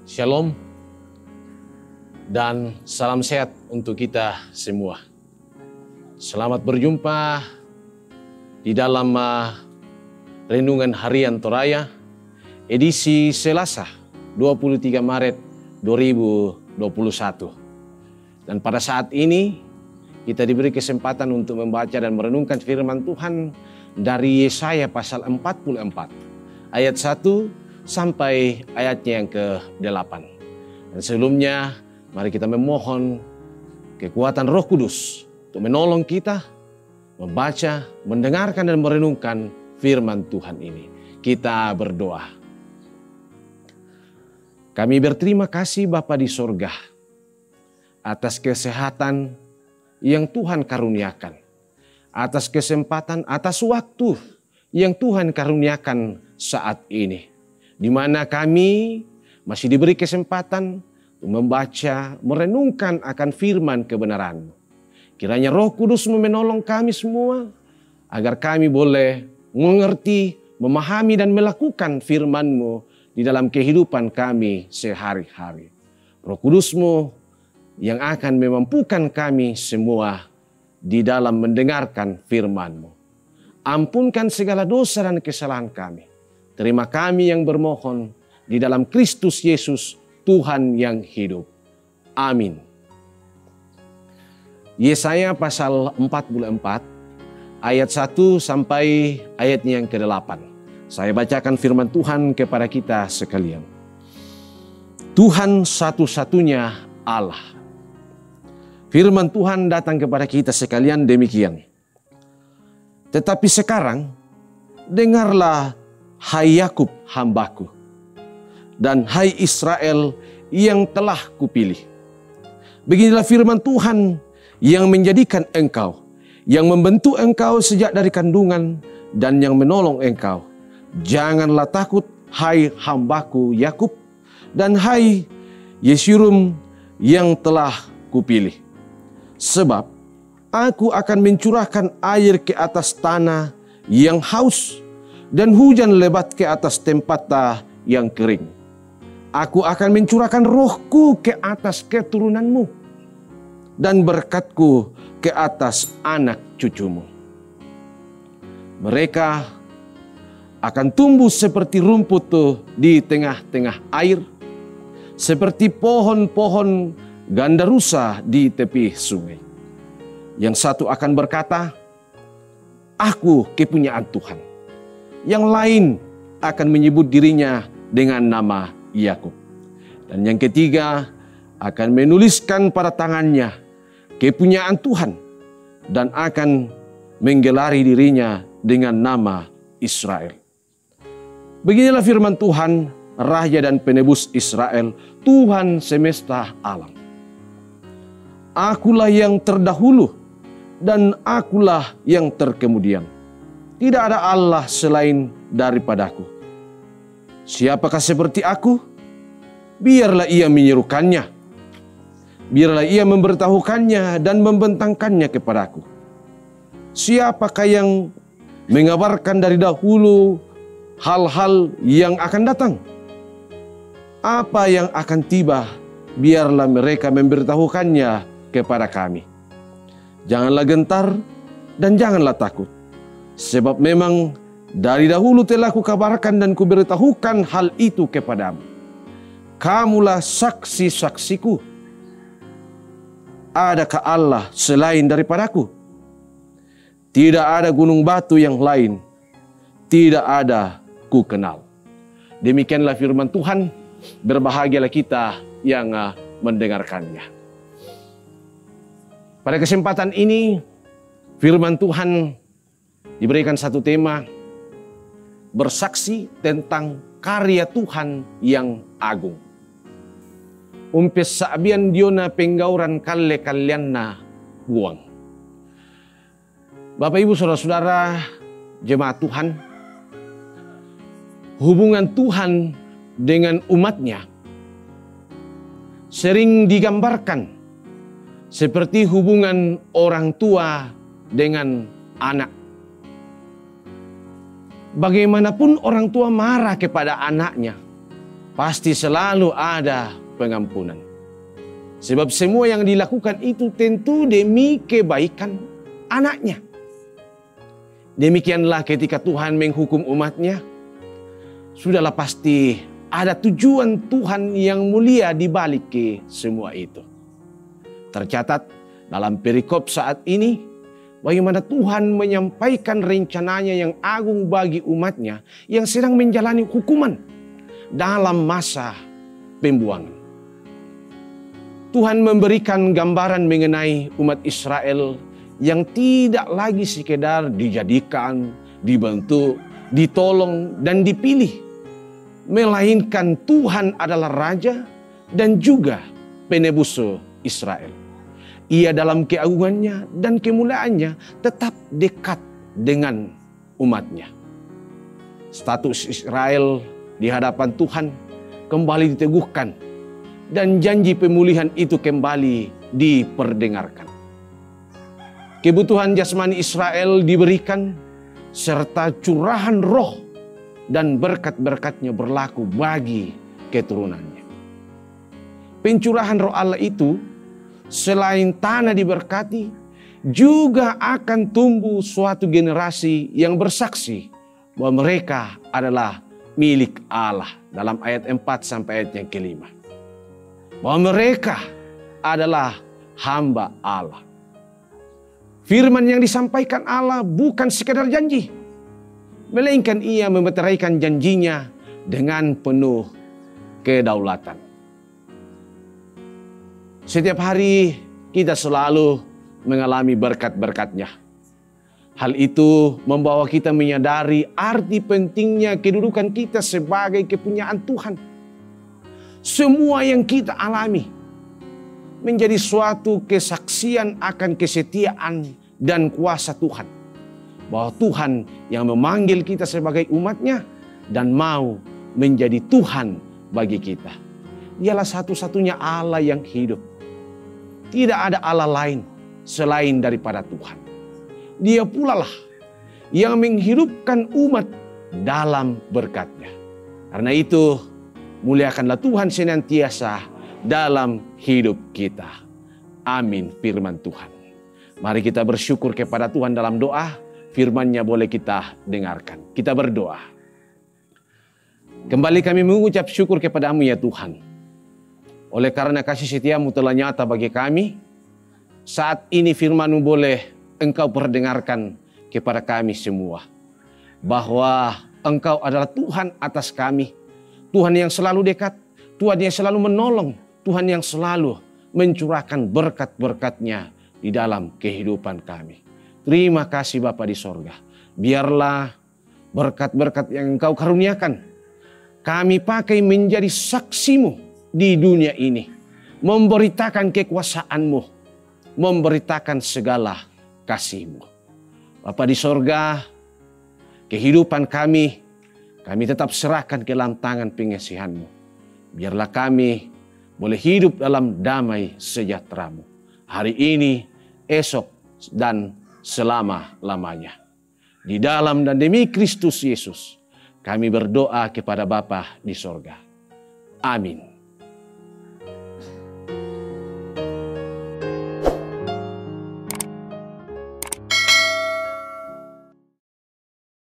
Shalom dan salam sehat untuk kita semua. Selamat berjumpa di dalam Renungan Harian Toraya edisi Selasa 23 Maret 2021. Dan pada saat ini kita diberi kesempatan untuk membaca dan merenungkan firman Tuhan dari Yesaya pasal 44 ayat 1 sampai ayatnya yang ke-8. Dan sebelumnya mari kita memohon kekuatan Roh Kudus untuk menolong kita membaca, mendengarkan dan merenungkan firman Tuhan ini. Kita berdoa. Kami berterima kasih Bapa di sorga atas kesehatan yang Tuhan karuniakan, atas kesempatan, atas waktu yang Tuhan karuniakan saat ini, di mana kami masih diberi kesempatan untuk membaca, merenungkan akan firman kebenaran-Mu. Kiranya Roh Kudus menolong kami semua agar kami boleh mengerti, memahami dan melakukan firman-Mu di dalam kehidupan kami sehari-hari. Roh Kudus-Mu yang akan memampukan kami semua di dalam mendengarkan firman-Mu. Ampunkan segala dosa dan kesalahan kami. Terima kami yang bermohon di dalam Kristus Yesus, Tuhan yang hidup. Amin. Yesaya pasal 44 ayat 1 sampai ayatnya yang ke-8. Saya bacakan firman Tuhan kepada kita sekalian. Tuhan satu-satunya Allah. Firman Tuhan datang kepada kita sekalian demikian. Tetapi sekarang dengarlah, hai Yakub hambaku, dan hai Israel yang telah kupilih. Beginilah firman Tuhan yang menjadikan engkau, yang membentuk engkau sejak dari kandungan, dan yang menolong engkau. Janganlah takut, hai hambaku Yakub, dan hai Yeshurun yang telah kupilih. Sebab aku akan mencurahkan air ke atas tanah yang haus, dan hujan lebat ke atas tempat yang kering. Aku akan mencurahkan rohku ke atas keturunanmu, dan berkatku ke atas anak cucumu. Mereka akan tumbuh seperti rumput di tengah-tengah air, seperti pohon-pohon gandarusa di tepi sungai. Yang satu akan berkata, aku kepunyaan Tuhan. Yang lain akan menyebut dirinya dengan nama Yakub. Dan yang ketiga akan menuliskan pada tangannya kepunyaan Tuhan dan akan menggelari dirinya dengan nama Israel. Beginilah firman Tuhan, Raja dan Penebus Israel, Tuhan semesta alam. Akulah yang terdahulu dan akulah yang terkemudian. Tidak ada Allah selain daripadaku. Siapakah seperti aku? Biarlah ia menyerukannya. Biarlah ia memberitahukannya dan membentangkannya kepadaku. Siapakah yang mengabarkan dari dahulu hal-hal yang akan datang? Apa yang akan tiba? Biarlah mereka memberitahukannya kepada kami. Janganlah gentar dan janganlah takut. Sebab memang dari dahulu telah kukabarkan dan kuberitahukan hal itu kepadamu. Kamulah saksi-saksiku. Adakah Allah selain daripadaku? Tidak ada gunung batu yang lain. Tidak ada ku kenal. Demikianlah firman Tuhan. Berbahagialah kita yang mendengarkannya. Pada kesempatan ini firman Tuhan diberikan satu tema, bersaksi tentang karya Tuhan yang agung. Umpes saabian diona penggauran kalle kalianna buang. Bapak Ibu Saudara-saudara jemaat Tuhan, hubungan Tuhan dengan umatnya sering digambarkan seperti hubungan orang tua dengan anak. Bagaimanapun orang tua marah kepada anaknya, pasti selalu ada pengampunan. Sebab semua yang dilakukan itu tentu demi kebaikan anaknya. Demikianlah ketika Tuhan menghukum umatnya, sudahlah pasti ada tujuan Tuhan yang mulia di balik ke semua itu. Tercatat dalam perikop saat ini, bagaimana Tuhan menyampaikan rencananya yang agung bagi umatnya yang sedang menjalani hukuman dalam masa pembuangan. Tuhan memberikan gambaran mengenai umat Israel yang tidak lagi sekedar dijadikan, dibentuk, ditolong, dan dipilih. Melainkan Tuhan adalah Raja dan juga penebus Israel. Ia dalam keagungannya dan kemuliaannya tetap dekat dengan umatnya. Status Israel di hadapan Tuhan kembali diteguhkan dan janji pemulihan itu kembali diperdengarkan. Kebutuhan jasmani Israel diberikan serta curahan roh dan berkat-berkatnya berlaku bagi keturunannya. Pencurahan roh Allah itu selain tanah diberkati, juga akan tumbuh suatu generasi yang bersaksi bahwa mereka adalah milik Allah. Dalam ayat 4 sampai ayat yang ke-5. Bahwa mereka adalah hamba Allah. Firman yang disampaikan Allah bukan sekedar janji, melainkan ia memeteraikan janjinya dengan penuh kedaulatan. Setiap hari kita selalu mengalami berkat-berkatnya. Hal itu membawa kita menyadari arti pentingnya kedudukan kita sebagai kepunyaan Tuhan. Semua yang kita alami menjadi suatu kesaksian akan kesetiaan dan kuasa Tuhan. Bahwa Tuhan yang memanggil kita sebagai umatnya dan mau menjadi Tuhan bagi kita. Dialah satu-satunya Allah yang hidup. Tidak ada Allah lain selain daripada Tuhan. Dia pula lah yang menghidupkan umat dalam berkat-Nya. Karena itu, muliakanlah Tuhan senantiasa dalam hidup kita. Amin firman Tuhan. Mari kita bersyukur kepada Tuhan dalam doa. Firman-Nya boleh kita dengarkan. Kita berdoa. Kembali kami mengucap syukur kepadamu ya Tuhan. Oleh karena kasih setiamu telah nyata bagi kami. Saat ini firman-Mu boleh Engkau perdengarkan kepada kami semua. Bahwa Engkau adalah Tuhan atas kami. Tuhan yang selalu dekat. Tuhan yang selalu menolong. Tuhan yang selalu mencurahkan berkat-berkat-Nya di dalam kehidupan kami. Terima kasih Bapa di sorga. Biarlah berkat-berkat yang Engkau karuniakan kami pakai menjadi saksi-Mu di dunia ini. Memberitakan kekuasaan-Mu. Memberitakan segala kasih-Mu. Bapa di sorga, kehidupan kami tetap serahkan ke dalam tangan pengasihan-Mu. Biarlah kami boleh hidup dalam damai sejahtera-Mu. Hari ini, esok, dan selama-lamanya. Di dalam dan demi Kristus Yesus, kami berdoa kepada Bapa di sorga. Amin.